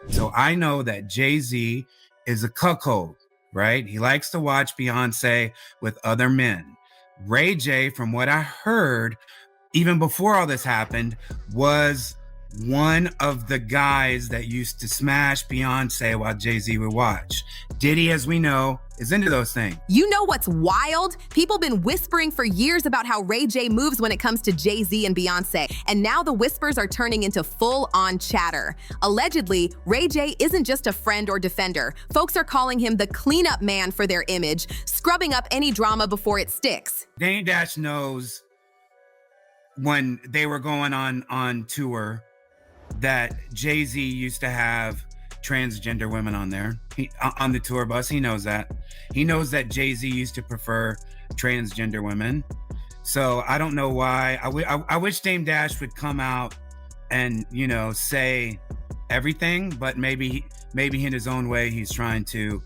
So I know that Jay-Z is a cuckold, right? He likes to watch Beyoncé with other men. Ray J, from what I heard, even before all this happened, was one of the guys that used to smash Beyonce while Jay-Z would watch. Diddy, as we know, is into those things. You know what's wild? People been whispering for years about how Ray J moves when it comes to Jay-Z and Beyoncé, and now the whispers are turning into full-on chatter. Allegedly, Ray J isn't just a friend or defender. Folks are calling him the cleanup man for their image, scrubbing up any drama before it sticks. Dame Dash knows when they were going on tour that Jay-Z used to have transgender women on there. On the tour bus, he knows that. He knows that Jay-Z used to prefer transgender women. So I don't know why. I wish Dame Dash would come out and, say everything, but maybe in his own way, he's trying to,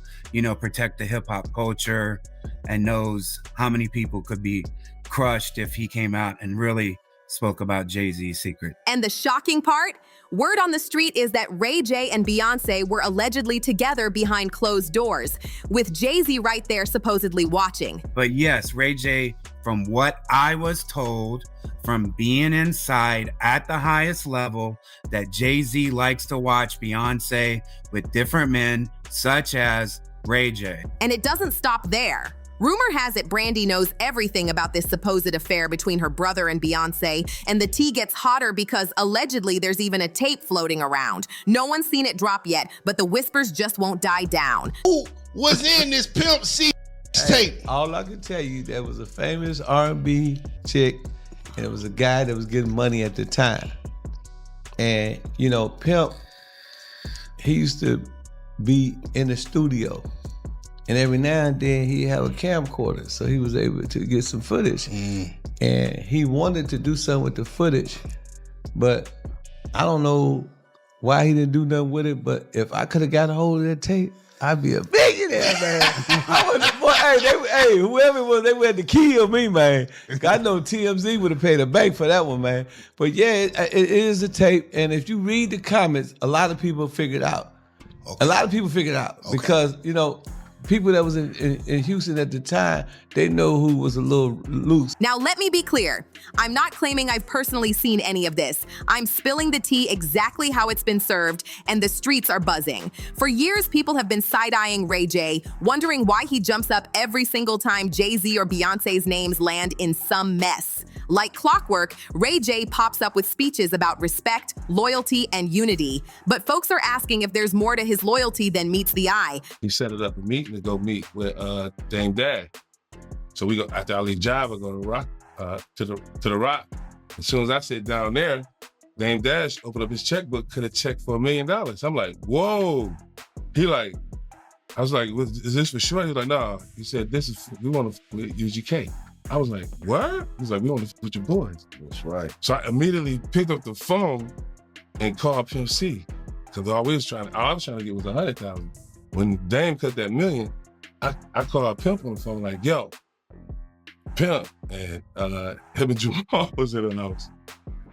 protect the hip hop culture and knows how many people could be crushed if he came out and really spoke about Jay-Z's secret. And the shocking part? Word on the street is that Ray J and Beyoncé were allegedly together behind closed doors, with Jay-Z right there supposedly watching. But yes, Ray J, from what I was told, from being inside at the highest level, that Jay-Z likes to watch Beyoncé with different men, such as Ray J. And it doesn't stop there. Rumor has it Brandy knows everything about this supposed affair between her brother and Beyoncé, and the tea gets hotter because allegedly there's even a tape floating around. No one's seen it drop yet, but the whispers just won't die down. Who was in this Pimp C tape? All I can tell you, there was a famous R&B chick, and it was a guy that was getting money at the time. And, Pimp, he used to be in the studio. And every now and then he'd have a camcorder, so he was able to get some footage. And he wanted to do something with the footage, but I don't know why he didn't do nothing with it, but if I could have got a hold of that tape, I'd be a billionaire, man. Whoever it was, they would have to kill me, man. I know TMZ would have paid a bank for that one, man. But yeah, it is a tape, and if you read the comments, a lot of people figured out. Okay. A lot of people figured out because, people that was in Houston at the time, they know who was a little loose. Now, let me be clear. I'm not claiming I've personally seen any of this. I'm spilling the tea exactly how it's been served, and the streets are buzzing. For years, people have been side-eyeing Ray J, wondering why he jumps up every single time Jay-Z or Beyoncé's names land in some mess. Like clockwork, Ray J pops up with speeches about respect, loyalty, and unity. But folks are asking if there's more to his loyalty than meets the eye. He set it up a meeting to go meet with Dame Dash. So we go after I leave Java, go to Rock to the Rock. As soon as I sit down there, Dame Dash opened up his checkbook, could have checked for $1 million. I'm like, whoa. I was like, is this for sure? He was like, no. He said, we want to UGK. I was like, what? He was like, we want to with your boys. That's right. So I immediately picked up the phone and called Pimp C. Because all I was trying to get was 100,000. When Dame cut that $1 million, I called Pimp on the phone like, yo, Pimp, and him and Jamal was in the house.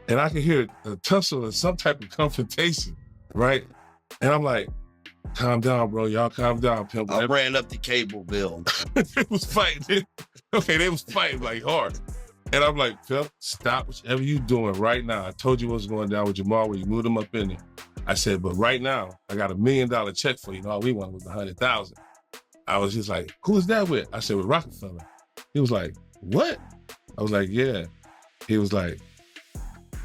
And I could hear a tussle or some type of confrontation, right? And I'm like, calm down, bro. Y'all calm down, Pimp. I ran up the cable bill. They was fighting. Okay, they was fighting like hard. And I'm like, Pimp, stop whatever you doing right now. I told you what's going down with Jamal when you moved him up in there. I said, but right now, I got $1 million check for you. All we want was 100,000. I was just like, who is that with? I said, with Rockefeller. He was like, what? I was like, yeah. He was like,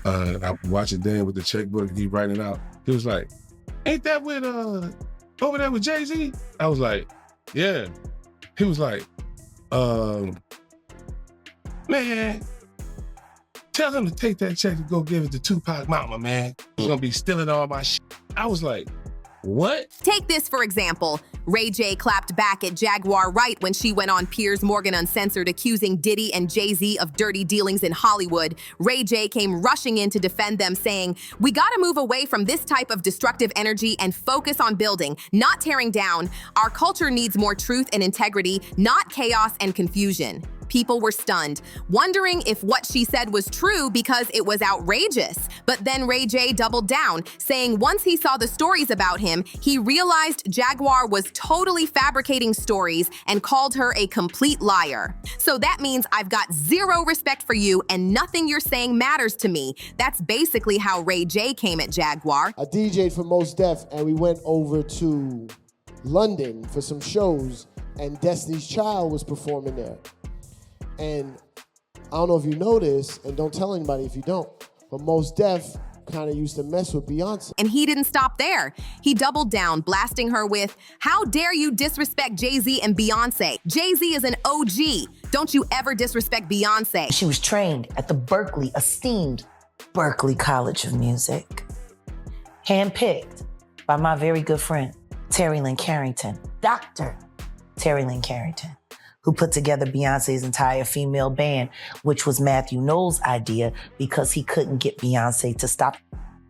I'm watching Dan with the checkbook, he writing it out. He was like, ain't that with, over there with Jay-Z? I was like, yeah. He was like, man, tell him to take that check and go give it to Tupac Mama, man. He's gonna be stealing all my shit. I was like, what? Take this for example. Ray J clapped back at Jaguar Wright when she went on Piers Morgan Uncensored accusing Diddy and Jay-Z of dirty dealings in Hollywood. Ray J came rushing in to defend them, saying, we gotta move away from this type of destructive energy and focus on building, not tearing down. Our culture needs more truth and integrity, not chaos and confusion. People were stunned, wondering if what she said was true because it was outrageous. But then Ray J doubled down, saying once he saw the stories about him, he realized Jaguar was totally fabricating stories and called her a complete liar. So that means I've got zero respect for you and nothing you're saying matters to me. That's basically how Ray J came at Jaguar. I DJ'd for Mos Def, and we went over to London for some shows, and Destiny's Child was performing there. And I don't know if you know this, and don't tell anybody if you don't, but Mos Def kind of used to mess with Beyonce. And he didn't stop there. He doubled down, blasting her with, "How dare you disrespect Jay-Z and Beyonce? Jay-Z is an OG. Don't you ever disrespect Beyonce." She was trained at the esteemed Berklee College of Music. Handpicked by my very good friend, Terry Lynn Carrington, Dr. Terry Lynn Carrington, who put together Beyonce's entire female band, which was Matthew Knowles' idea because he couldn't get Beyonce to stop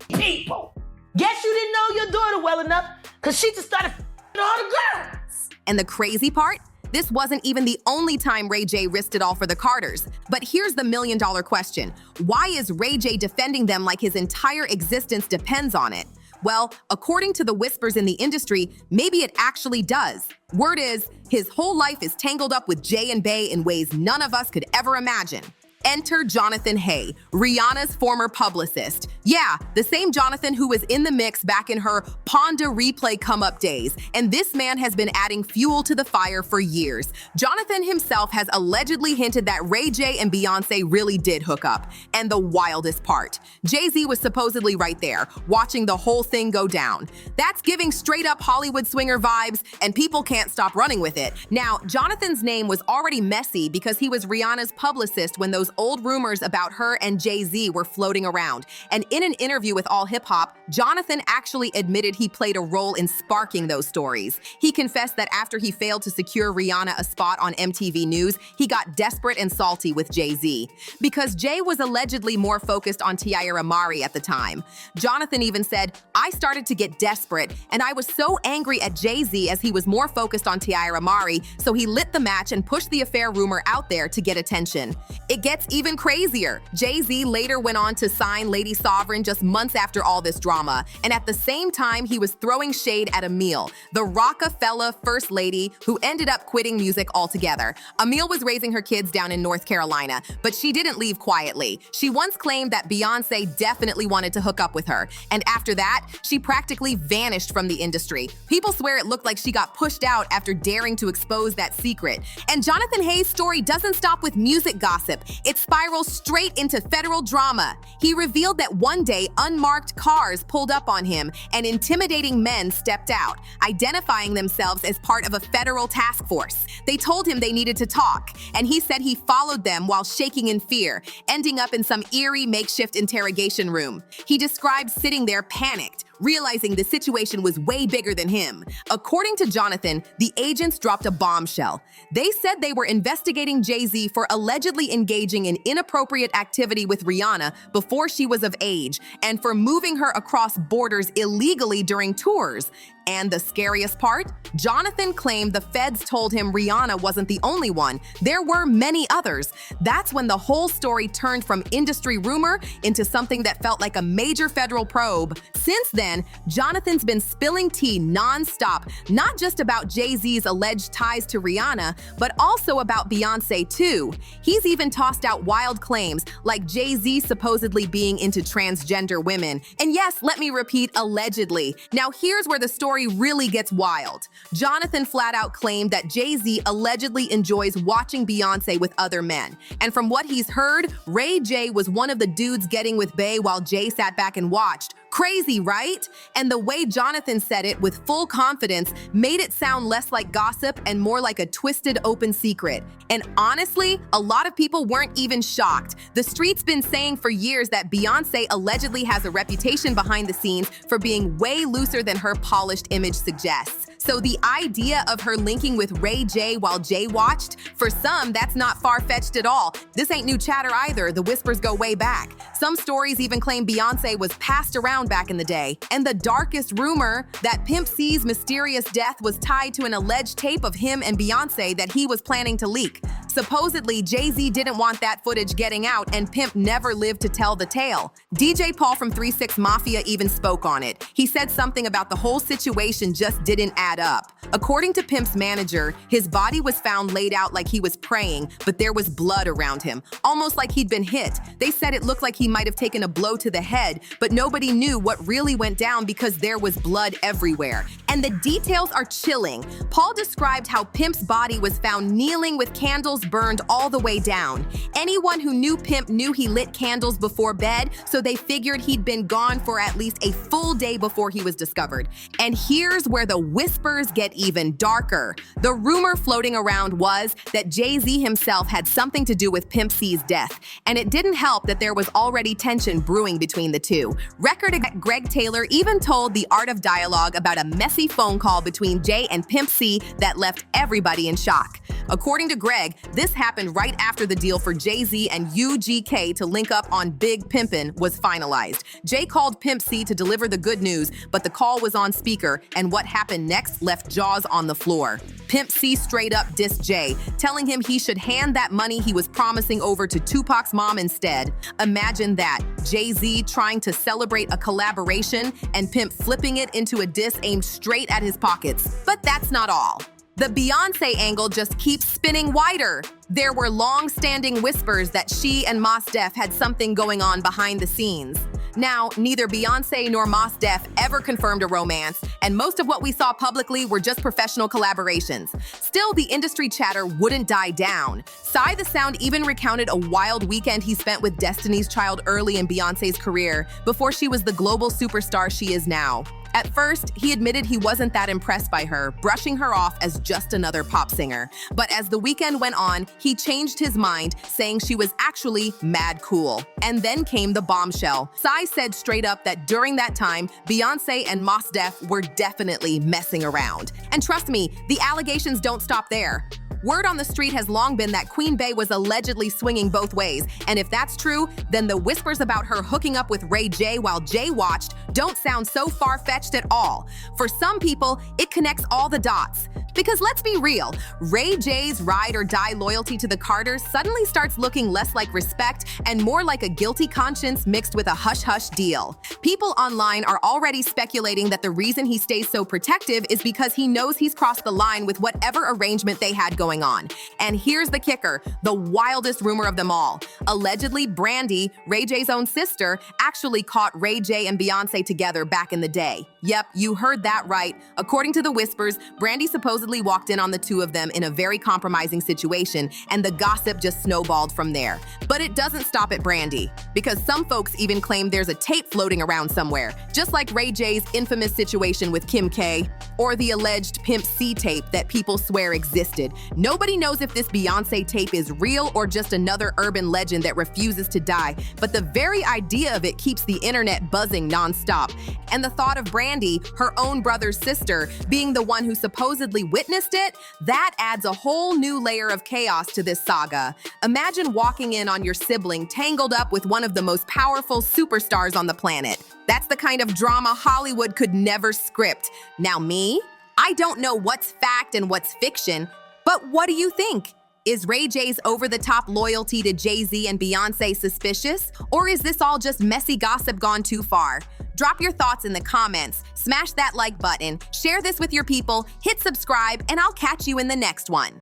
people. Guess you didn't know your daughter well enough because she just started all the girls. And the crazy part? This wasn't even the only time Ray J risked it all for the Carters. But here's the million-dollar question. Why is Ray J defending them like his entire existence depends on it? Well, according to the whispers in the industry, maybe it actually does. Word is, his whole life is tangled up with J and Bey in ways none of us could ever imagine. Enter Jonathan Hay, Rihanna's former publicist. Yeah, the same Jonathan who was in the mix back in her Ponda replay come-up days. And this man has been adding fuel to the fire for years. Jonathan himself has allegedly hinted that Ray J and Beyoncé really did hook up. And the wildest part, Jay-Z was supposedly right there, watching the whole thing go down. That's giving straight-up Hollywood swinger vibes, and people can't stop running with it. Now, Jonathan's name was already messy because he was Rihanna's publicist when those old rumors about her and Jay-Z were floating around. And in an interview with All Hip Hop, Jonathan actually admitted he played a role in sparking those stories. He confessed that after he failed to secure Rihanna a spot on MTV News, he got desperate and salty with Jay-Z. Because Jay was allegedly more focused on Tiara Mari at the time. Jonathan even said, "I started to get desperate, and I was so angry at Jay-Z as he was more focused on Tiara Mari, so he lit the match and pushed the affair rumor out there to get attention." It gets even crazier. Jay-Z later went on to sign Lady Sovereign just months after all this drama, and at the same time, he was throwing shade at Emile, the Rockefeller First Lady who ended up quitting music altogether. Emile was raising her kids down in North Carolina, but she didn't leave quietly. She once claimed that Beyoncé definitely wanted to hook up with her, and after that, she practically vanished from the industry. People swear it looked like she got pushed out after daring to expose that secret. And Jonathan Hay's story doesn't stop with music gossip. It spirals straight into federal drama. He revealed that one day unmarked cars pulled up on him and intimidating men stepped out, identifying themselves as part of a federal task force. They told him they needed to talk, and he said he followed them while shaking in fear, ending up in some eerie makeshift interrogation room. He described sitting there panicked, realizing the situation was way bigger than him. According to Jonathan, the agents dropped a bombshell. They said they were investigating Jay-Z for allegedly engaging in inappropriate activity with Rihanna before she was of age and for moving her across borders illegally during tours. And the scariest part? Jonathan claimed the feds told him Rihanna wasn't the only one. There were many others. That's when the whole story turned from industry rumor into something that felt like a major federal probe. Since then, Jonathan's been spilling tea nonstop, not just about Jay-Z's alleged ties to Rihanna, but also about Beyoncé too. He's even tossed out wild claims, like Jay-Z supposedly being into transgender women. And yes, let me repeat, allegedly. Now here's where the story really gets wild. Jonathan flat out claimed that Jay-Z allegedly enjoys watching Beyoncé with other men. And from what he's heard, Ray J was one of the dudes getting with Bey while Jay sat back and watched. Crazy, right? And the way Jonathan said it with full confidence made it sound less like gossip and more like a twisted open secret. And honestly, a lot of people weren't even shocked. The street's been saying for years that Beyoncé allegedly has a reputation behind the scenes for being way looser than her polished image suggests. So the idea of her linking with Ray J while Jay watched, for some, that's not far-fetched at all. This ain't new chatter either, the whispers go way back. Some stories even claim Beyoncé was passed around back in the day. And the darkest rumor, that Pimp C's mysterious death was tied to an alleged tape of him and Beyoncé that he was planning to leak. Supposedly, Jay-Z didn't want that footage getting out, and Pimp never lived to tell the tale. DJ Paul from 3 6 Mafia even spoke on it. He said something about the whole situation just didn't add up. According to Pimp's manager, his body was found laid out like he was praying, but there was blood around him, almost like he'd been hit. They said it looked like he might have taken a blow to the head, but nobody knew what really went down because there was blood everywhere. And the details are chilling. Paul described how Pimp's body was found kneeling with candles burned all the way down. Anyone who knew Pimp knew he lit candles before bed, so they figured he'd been gone for at least a full day before he was discovered. And here's where the whispers get even darker. The rumor floating around was that Jay-Z himself had something to do with Pimp C's death, and it didn't help that there was already tension brewing between the two. Record exec Greg Taylor even told The Art of Dialogue about a messy phone call between Jay and Pimp C that left everybody in shock. According to Greg, this happened right after the deal for Jay-Z and UGK to link up on Big Pimpin' was finalized. Jay called Pimp C to deliver the good news, but the call was on speaker, and what happened next left jaws on the floor. Pimp C straight up dissed Jay, telling him he should hand that money he was promising over to Tupac's mom instead. Imagine that, Jay-Z trying to celebrate a collaboration and Pimp flipping it into a diss aimed straight at his pockets. But that's not all. The Beyoncé angle just keeps spinning wider. There were long-standing whispers that she and Mos Def had something going on behind the scenes. Now, neither Beyoncé nor Mos Def ever confirmed a romance, and most of what we saw publicly were just professional collaborations. Still, the industry chatter wouldn't die down. Psy the Sound even recounted a wild weekend he spent with Destiny's Child early in Beyoncé's career, before she was the global superstar she is now. At first, he admitted he wasn't that impressed by her, brushing her off as just another pop singer. But as the weekend went on, he changed his mind, saying she was actually mad cool. And then came the bombshell. Psy said straight up that during that time, Beyoncé and Mos Def were definitely messing around. And trust me, the allegations don't stop there. Word on the street has long been that Queen Bey was allegedly swinging both ways, and if that's true, then the whispers about her hooking up with Ray J while Jay watched don't sound so far-fetched at all. For some people, it connects all the dots. Because let's be real, Ray J's ride or die loyalty to the Carters suddenly starts looking less like respect and more like a guilty conscience mixed with a hush-hush deal. People online are already speculating that the reason he stays so protective is because he knows he's crossed the line with whatever arrangement they had going on. And here's the kicker, the wildest rumor of them all. Allegedly, Brandy, Ray J's own sister, actually caught Ray J and Beyoncé together back in the day. Yep, you heard that right. According to the whispers, Brandy supposedly walked in on the two of them in a very compromising situation, and the gossip just snowballed from there. But it doesn't stop at Brandy, because some folks even claim there's a tape floating around somewhere, just like Ray J's infamous situation with Kim K, or the alleged Pimp C tape that people swear existed. Nobody knows if this Beyoncé tape is real or just another urban legend that refuses to die, but the very idea of it keeps the internet buzzing nonstop. And the thought of Brandy, her own brother's sister, being the one who supposedly witnessed it, that adds a whole new layer of chaos to this saga. Imagine walking in on your sibling tangled up with one of the most powerful superstars on the planet. That's the kind of drama Hollywood could never script. Now me? I don't know what's fact and what's fiction, but what do you think? Is Ray J's over-the-top loyalty to Jay-Z and Beyoncé suspicious? Or is this all just messy gossip gone too far? Drop your thoughts in the comments, smash that like button, share this with your people, hit subscribe, and I'll catch you in the next one.